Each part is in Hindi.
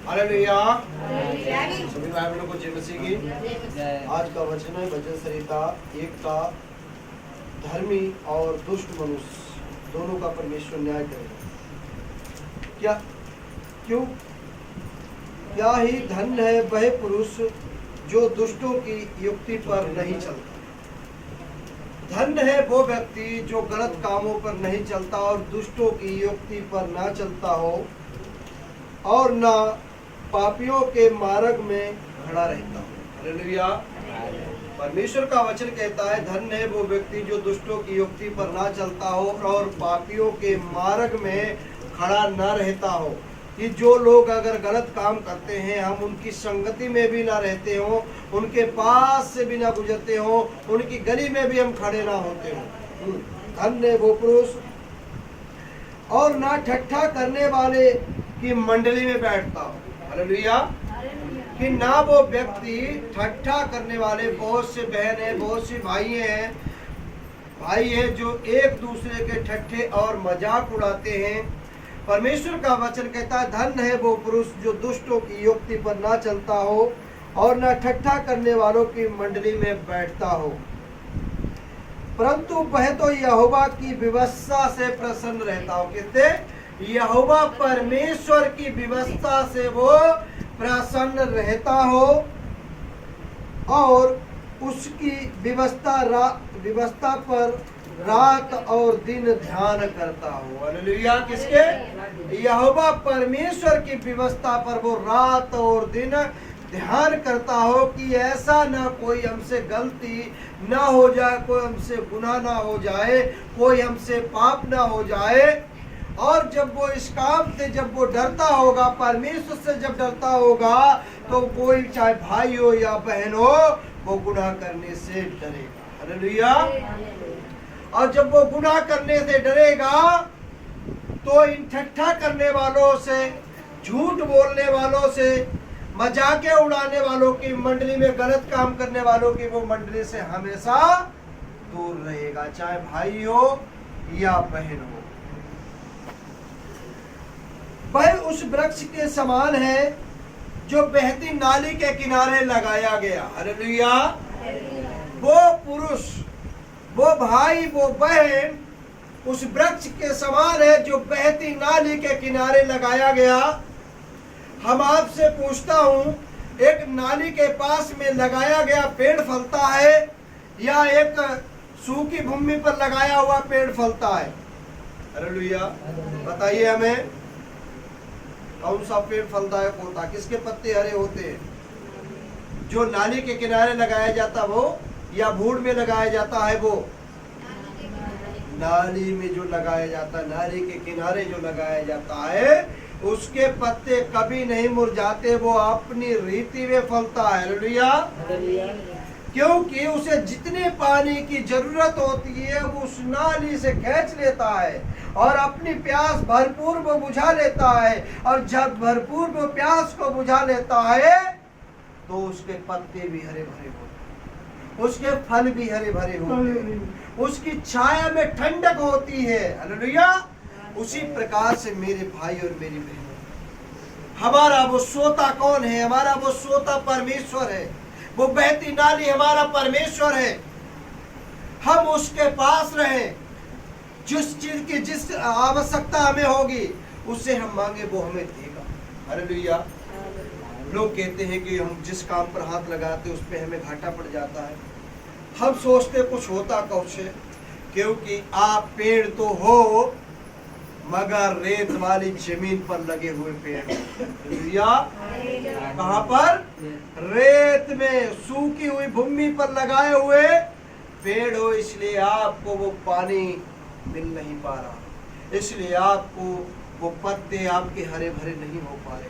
हालेलुया। सभी भाई बहनों को जय मसीह की। आज का वचन है भजन संहिता 1 का, धर्मी और दुष्ट मनुष्य दोनों का परमेश्वर न्याय करेगा। क्यों क्या ही धन्य है वह पुरुष जो दुष्टों की युक्ति पर नहीं चलता। धन्य है वो व्यक्ति जो गलत कामों पर नहीं चलता और दुष्टों की युक्ति पर ना चलता हो और ना पापियों के मार्ग में खड़ा रहता हो। हालेलुया। परमेश्वर का वचन कहता है, धन्य है वो व्यक्ति जो दुष्टों की युक्ति पर ना चलता हो और पापियों के मार्ग में खड़ा ना रहता हो। कि जो लोग अगर गलत काम करते हैं, हम उनकी संगति में भी ना रहते हो, उनके पास से भी ना गुजरते हो, उनकी गली में भी हम खड़े ना होते हो। धन्य वो पुरुष और ना ठट्ठा करने वाले की मंडली में बैठता हो। हालेलुया। कि ना वो व्यक्ति ठट्ठा करने वाले, बहुत से बहन है, बहुत सी भाई है जो एक दूसरे के ठट्ठे और मजाक उड़ाते हैं। परमेश्वर का वचन कहता है, धन्य है वो पुरुष जो दुष्टों की युक्ति पर ना चलता हो और ना ठट्ठा करने वालों की मंडली में बैठता हो, परंतु वह तो यहोवा की व्यवस्था से प्रसन्न रहता हो। कहते यहोवा परमेश्वर की व्यवस्था से वो प्रसन्न रहता हो और उसकी व्यवस्था पर रात और दिन ध्यान करता हो। हालेलुया। किसके? यहोवा परमेश्वर की व्यवस्था पर वो रात और दिन ध्यान करता हो कि ऐसा ना कोई हमसे गलती ना हो जाए, कोई हमसे गुनाह ना हो जाए, कोई हमसे पाप ना हो जाए। और जब वो इस काम से जब वो डरता होगा, परमेश्वर से जब डरता होगा, तो कोई चाहे भाई हो या बहन हो, वो गुनाह करने से डरेगा। हालेलुया। और जब वो गुनाह करने से डरेगा तो इन ठट्ठा करने वालों से, झूठ बोलने वालों से, मजाके उड़ाने वालों की मंडली में, गलत काम करने वालों की वो मंडली से हमेशा दूर रहेगा, चाहे भाई हो या बहन हो। वह उस वृक्ष के समान है जो बहती नाली के किनारे लगाया गया। हालेलुया। वो पुरुष, वो भाई, वो बहन उस वृक्ष के समान है जो बहती नाली के किनारे लगाया गया। हम आपसे पूछता हूं, एक नाली के पास में लगाया गया पेड़ फलता है या एक सूखी भूमि पर लगाया हुआ पेड़ फलता है? हालेलुया। बताइए हमें, कौन सा पेड़ फलता है, होता किसके पत्ते हरे होते हैं? जो नाली के किनारे लगाया जाता वो या भूड़ में लगाया जाता है? वो नाली में जो लगाया जाता है, नाली के किनारे जो लगाया जाता है, उसके पत्ते कभी नहीं मुरझाते, वो अपनी रीति में फलता है। हालेलुया। क्योंकि उसे जितने पानी की जरूरत होती है वो उस नाली से खींच लेता है और अपनी प्यास भरपूर वो बुझा लेता है। और जब भरपूर वो प्यास को बुझा लेता है तो उसके पत्ते भी हरे भरे होते हैं, उसके फल भी हरे भरे होते हैं, उसकी छाया में ठंडक होती है। हालेलुया। उसी प्रकार से मेरे भाई और मेरी बहनों, हमारा वो सोता कौन है? हमारा वो सोता परमेश्वर है। वो बहती नाली हमारा परमेश्वर है। हम उसके पास रहें, जिस चीज की जिस आवश्यकता हमें होगी उससे हम मांगे वो हमें देगा। हालेलुया। लोग कहते हैं कि हम जिस काम पर हाथ लगाते उस पे हमें घाटा पड़ जाता है। हम सोचते कुछ होता कुछ है, क्योंकि आप पेड़ तो हो मगर रेत वाली जमीन पर लगे हुए पेड़। या कहां पर? रेत में, सूखी हुई भूमि पर लगाए हुए पेड़ हो, इसलिए आपको वो पानी मिल नहीं पा रहा, इसलिए आपको वो पत्ते आपके हरे भरे नहीं हो पा रहे,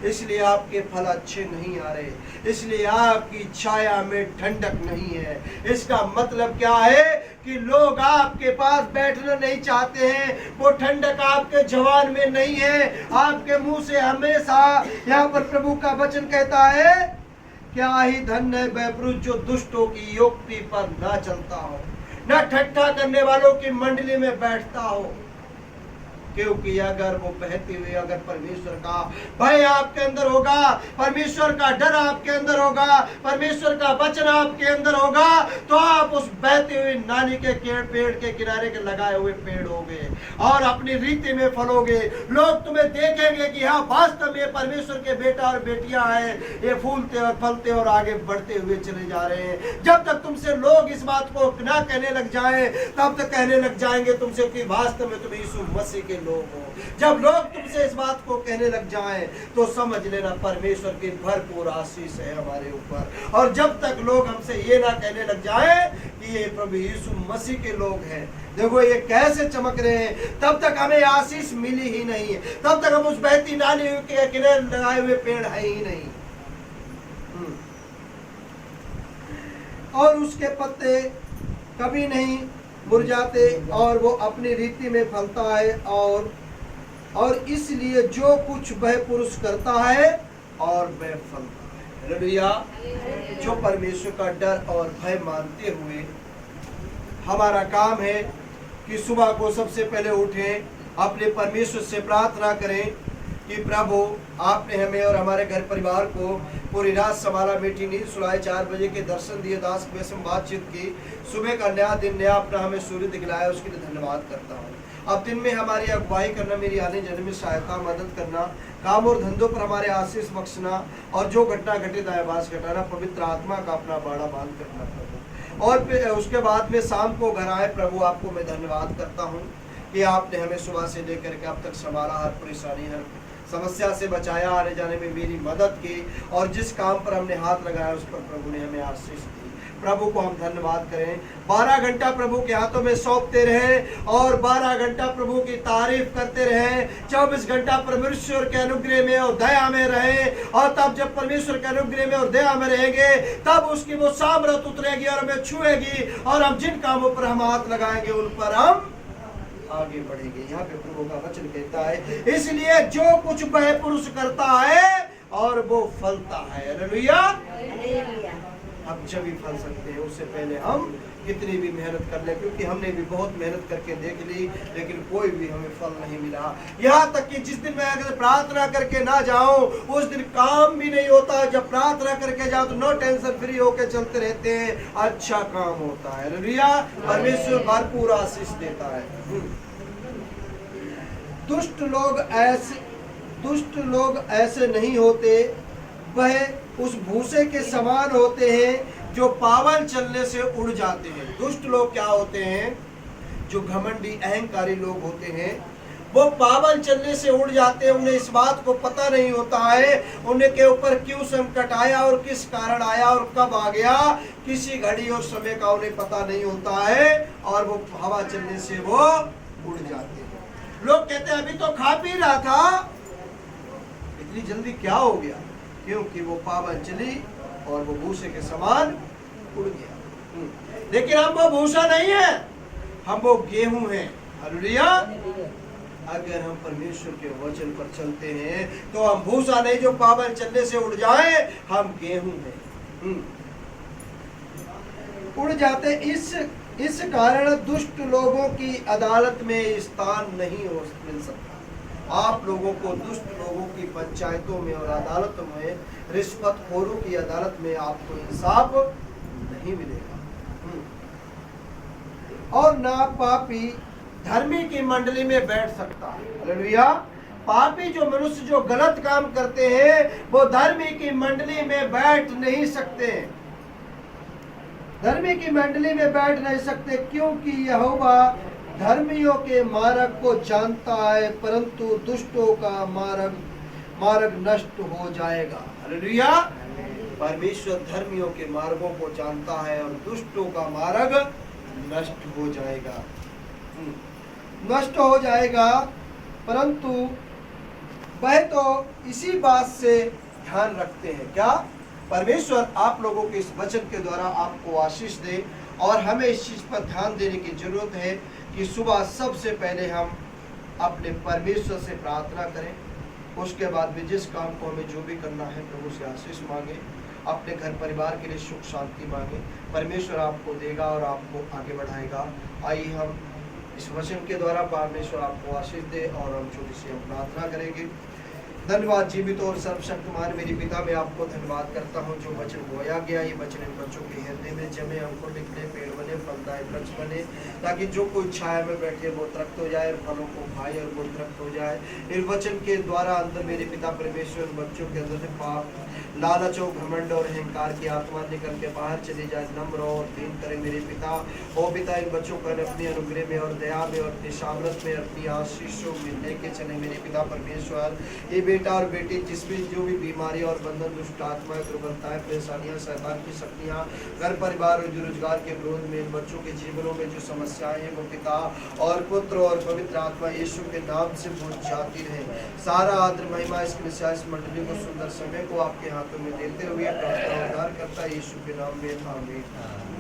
इसलिए आपके फल अच्छे नहीं आ रहे, इसलिए आपकी छाया में ठंडक नहीं है। इसका मतलब क्या है कि लोग आपके पास बैठना नहीं चाहते हैं, वो ठंडक आपके जवान में नहीं है। आपके मुंह से हमेशा, यहाँ पर प्रभु का वचन कहता है, क्या ही धन्य है वह पुरुष जो दुष्टों की युक्ति पर ना चलता हो, ना ठट्ठा करने वालों की मंडली में बैठता हो। क्योंकि अगर वो बहते हुए अगर परमेश्वर का भय आपके अंदर होगा, परमेश्वर का डर आपके अंदर होगा, परमेश्वर का वचन आपके अंदर होगा, तो आप उस बहते हुए नाली के पेड़ के किनारे के लगाए हुए पेड़ होगे और अपनी रीति में फलोगे। लोग तुम्हें देखेंगे कि हाँ वास्तव में परमेश्वर के बेटा और बेटियां हैं, ये फूलते और फलते और आगे बढ़ते हुए चले जा रहे हैं। जब तक तुमसे लोग इस बात को ना कहने लग जाएं, तब तक कहने लग जाएंगे तुमसे कि वास्तव में तुम यीशु मसीह के लोग हो। जब लोग तुमसे इस बात को कहने लग जाएं, तो समझ लेना परमेश्वर की भरपूर आशीष है हमारे ऊपर। और जब तक लोग हमसे ये ना कहने लग जाएं कि ये प्रभु यीशु मसीह के लोग हैं, देखो ये कैसे चमक रहे हैं, तब तक हमें आशीष मिली ही नहीं है, तब तक हम उस बहती नाली के किनारे लगाए हुए पेड़ है ही नहीं। और उसके पत्ते कभी नहीं मुरझाते और वो अपनी रीति में फलता है, और इसलिए जो कुछ वह पुरुष करता है और वह फलता है। हालेलुया। जो परमेश्वर का डर और भय मानते हुए हमारा काम है कि सुबह को सबसे पहले उठें, अपने परमेश्वर से प्रार्थना करें कि प्रभु आपने हमें और हमारे घर परिवार को पूरी रात संभाला, मीठी नींद सुलाए, 4 बजे के दर्शन दिए, दास में से बातचीत की, सुबह का नया दिन नया अपना हमें सूर्य दिखलाया, उसके लिए धन्यवाद करता हूँ। अब दिन में हमारी अगुवाई करना, मेरी आने जाने में सहायता मदद करना, काम और धंधों पर हमारे आशीष बख्शना, और जो घटना घटे दायाबास घटाना, पवित्र आत्मा का अपना बाड़ा बांध करना प्रभु। और फिर उसके बाद में शाम को घर आए प्रभु, आपको मैं धन्यवाद करता हूँ कि आपने हमें सुबह से लेकर के अब तक संभाला, हर परेशानी हर समस्या से बचाया, आने जाने में मेरी मदद की, और जिस काम पर हमने हाथ लगाया उस पर प्रभु ने हमें आशीष दी। प्रभु को हम धन्यवाद करें। 12 घंटा प्रभु के हाथों में सौंपते रहे और 12 घंटा प्रभु की तारीफ करते रहे। 24 घंटा परमेश्वर के अनुग्रह में और दया में रहे, और तब जब परमेश्वर के अनुग्रह में और दया में रहेंगे तब उसकी वो सामर्थ उतरेगी और हमें छुएगी, और हम जिन कामों पर हम हाथ लगाएंगे उन पर हम आगे बढ़ेंगे। यहाँ पे प्रभु का वचन कहता है, इसलिए जो कुछ वह पुरुष करता है और वो फलता है। हालेलुया। हम जब भी फल सकते हैं, उससे पहले हम कितनी भी मेहनत कर ले, क्योंकि हमने भी बहुत मेहनत करके देख ली लेकिन कोई भी हमें फल नहीं मिला। यहाँ तक कि जिस दिन मैं अगर प्रार्थना करके ना जाऊं उस दिन काम भी नहीं होता। जब प्रार्थना करके जाओ तो नो टेंशन फ्री होके चलते रहते हैं, अच्छा काम होता है। हालेलुया। परमेश्वर भरपूर आशीष देता है। दुष्ट लोग ऐसे नहीं होते, वह उस भूसे के समान होते हैं जो पावन चलने से उड़ जाते हैं। दुष्ट लोग क्या होते हैं? जो घमंडी अहंकारी लोग होते हैं, वो पावन चलने से उड़ जाते हैं। उन्हें इस बात को पता नहीं होता है उन्हें के ऊपर क्यों संकट आया और किस कारण आया और कब आ गया, किसी घड़ी और समय का उन्हें पता नहीं होता है, और वो हवा चलने से वो उड़ जाते हैं। लोग कहते हैं अभी तो खा पी रहा था, इतनी जल्दी क्या हो गया? क्योंकि वो पावन चली और वो भूसे के समान उड़ गया। लेकिन हम वो भूसा नहीं है, हम वो गेहूं हैं। हालेलुया। अगर हम परमेश्वर के वचन पर चलते हैं तो हम भूसा नहीं जो पावन चलने से उड़ जाए, हम गेहूं हैं। उड़ जाते। इस कारण दुष्ट लोगों की अदालत में स्थान नहीं हो मिल सकता। आप लोगों को दुष्ट लोगों की पंचायतों में और अदालतों में, रिश्वतखोरों की अदालत में आपको इंसाफ नहीं मिलेगा। और ना पापी धर्मी की मंडली में बैठ सकता है। हालेलुया। पापी जो मनुष्य जो गलत काम करते हैं वो धर्मी की मंडली में बैठ नहीं सकते। धर्मी की मंडली में बैठ नहीं सकते, क्योंकि यहोवा धर्मियों के मार्ग को जानता है, परंतु दुष्टों का मार्ग नष्ट हो जाएगा। हालेलुया। परमेश्वर धर्मियों के मार्गों को जानता है और दुष्टों का मार्ग नष्ट हो जाएगा। नष्ट हो जाएगा, परंतु वह तो इसी बात से ध्यान रखते हैं। क्या? परमेश्वर आप लोगों के इस वचन के द्वारा आपको आशीष दे, और हमें इस चीज पर ध्यान देने की जरूरत है कि सुबह सबसे पहले हम अपने परमेश्वर से प्रार्थना करें, उसके बाद भी जिस काम को हमें जो भी करना है प्रभु से आशीष मांगे, अपने घर परिवार के लिए सुख शांति मांगे। परमेश्वर आपको देगा और आपको आगे बढ़ाएगा। आइए हम इस वचन के द्वारा परमेश्वर आपको आशीष दे और हम छोटी सी हम प्रार्थना करेंगे। धन्यवाद जीवित और सर्वशक्तिमान मेरे पिता, मैं आपको धन्यवाद करता हूँ जो वचन बोया गया, ये वचन इन बच्चों के हृदय में जमे, अंकुर निकले, पेड़ बने, फलदायक वृक्ष बने, ताकि जो कोई छाया में बैठे वो तृप्त हो जाए, फलों को खाए और वो तृप्त हो जाए। इन वचन के द्वारा अंदर मेरे पिता परमेश्वर बच्चों के अंदर से पाप, लालच और घमंड और अहंकार की आत्मा निकल के बाहर चली जाए, नम्र और दीन करे मेरे पिता। ओ पिता, इन बच्चों को अपनी अनुग्रह में और दया में और अपनी सामर्थ में अपनी आशीषों में लेके चले मेरे पिता परमेश्वर। ये बेटा और बेटी जिसमें जो भी बीमारी और बंधन, दुष्ट आत्माएं, दुर्बलताएं, परेशानियां, शैतान की शक्तियां, घर परिवार और रोजगार के विरोध में इन बच्चों के जीवनों में जो समस्याएं हैं वो पिता और पुत्र और पवित्र आत्मा यीशु के नाम से वो जाती रहे। सारा आदर महिमा इस मिसाल इस मंडली को सुंदर समय को आपके हाथों में देते हुए प्रार्थना उद्धार करता यीशु के नाम में आमीन।